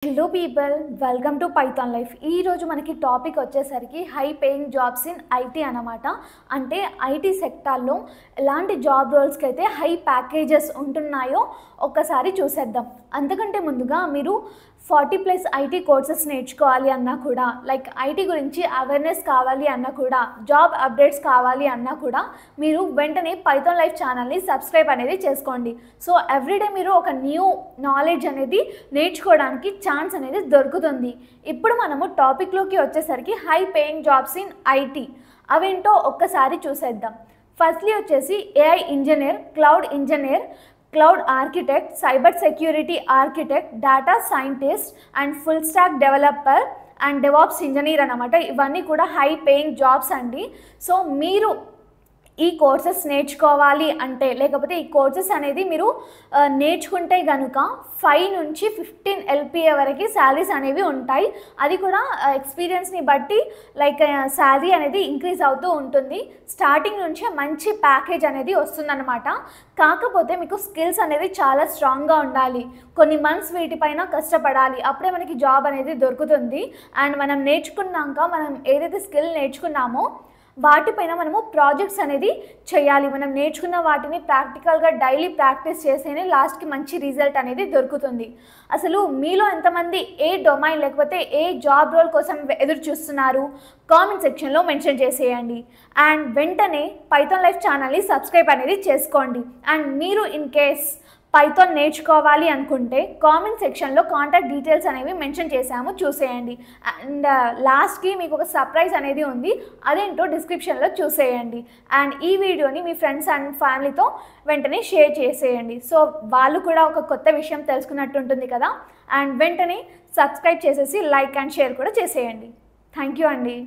Hello people, welcome to Python life. ఈరోజు మనకి topic వచ్చేసరికి high paying jobs in IT అన్నమాట. అంటే ఐటీ సెక్టార్లో ఎలాంటి జాబ్ రోల్స్కి అయితే హై ప్యాకేజెస్ ఉంటున్నాయో ఒక్కసారి చూసేద్దాం. అంతకంటే ముందుగా మీరు 40+ ఐటీ కోర్సెస్ నేర్చుకోవాలి అన్నా కూడా, లైక్ ఐటీ గురించి అవేర్నెస్ కావాలి అన్నా కూడా, జాబ్ అప్డేట్స్ కావాలి అన్నా కూడా మీరు వెంటనే పైథాన్ లైఫ్ ఛానల్ని సబ్స్క్రైబ్ అనేది చేసుకోండి. సో ఎవ్రీడే మీరు ఒక న్యూ నాలెడ్జ్ అనేది నేర్చుకోవడానికి ఛాన్స్ అనేది దొరుకుతుంది. ఇప్పుడు మనము టాపిక్లోకి వచ్చేసరికి high paying jobs in IT అవేంటో ఒక్కసారి చూసేద్దాం. ఫస్ట్లీ వచ్చేసి AI engineer, cloud engineer, cloud architect, cyber security architect, data scientist and full stack developer and DevOps engineer అన్నమాట. ఇవన్నీ కూడా హై పేయింగ్ జాబ్స్ అండి. సో మీరు ఈ కోర్సెస్ నేర్చుకోవాలి అంటే, లేకపోతే ఈ కోర్సెస్ అనేది మీరు నేర్చుకుంటే కనుక 5 నుంచి 15 LPA వరకు శాలరీస్ అనేవి ఉంటాయి. అది కూడా ఎక్స్పీరియన్స్ని బట్టి లైక్ శాలరీ అనేది ఇంక్రీజ్ అవుతూ ఉంటుంది. స్టార్టింగ్ నుంచే మంచి ప్యాకేజ్ అనేది వస్తుందన్నమాట. కాకపోతే మీకు స్కిల్స్ అనేది చాలా స్ట్రాంగ్గా ఉండాలి. కొన్ని మంత్స్ వీటిపైన కష్టపడాలి, అప్పుడే మనకి జాబ్ అనేది దొరుకుతుంది. అండ్ మనం నేర్చుకున్నాక, మనం ఏదైతే స్కిల్ నేర్చుకున్నామో వాటిపైన మనము ప్రాజెక్ట్స్ అనేది చేయాలి. మనం నేర్చుకున్న వాటిని ప్రాక్టికల్గా డైలీ ప్రాక్టీస్ చేస్తేనే లాస్ట్కి మంచి రిజల్ట్ అనేది దొరుకుతుంది. అసలు మీలో ఎంతమంది ఏ డొమైన్ లేకపోతే ఏ జాబ్ రోల్ కోసం ఎదురు చూస్తున్నారు? కామెంట్ సెక్షన్లో మెన్షన్ చేసేయండి. అండ్ వెంటనే పైథాన్ లైఫ్ ఛానల్ని సబ్స్క్రైబ్ అనేది చేసుకోండి. అండ్ మీరు ఇన్ కేస్ పైథాన్ నేర్చుకోవాలి అనుకుంటే కామెంట్ సెక్షన్లో కాంటాక్ట్ డీటెయిల్స్ అనేవి మెన్షన్ చేసాము, చూసేయండి. అండ్ లాస్ట్కి మీకు ఒక సర్ప్రైజ్ అనేది ఉంది, అదేంటో డిస్క్రిప్షన్లో చూసేయండి. అండ్ ఈ వీడియోని మీ ఫ్రెండ్స్ అండ్ ఫ్యామిలీతో వెంటనే షేర్ చేసేయండి. సో వాళ్ళు కూడా ఒక కొత్త విషయం తెలుసుకున్నట్టు ఉంటుంది కదా. అండ్ వెంటనే సబ్స్క్రైబ్ చేసేసి లైక్ అండ్ షేర్ కూడా చేసేయండి. థ్యాంక్ యూ అండి.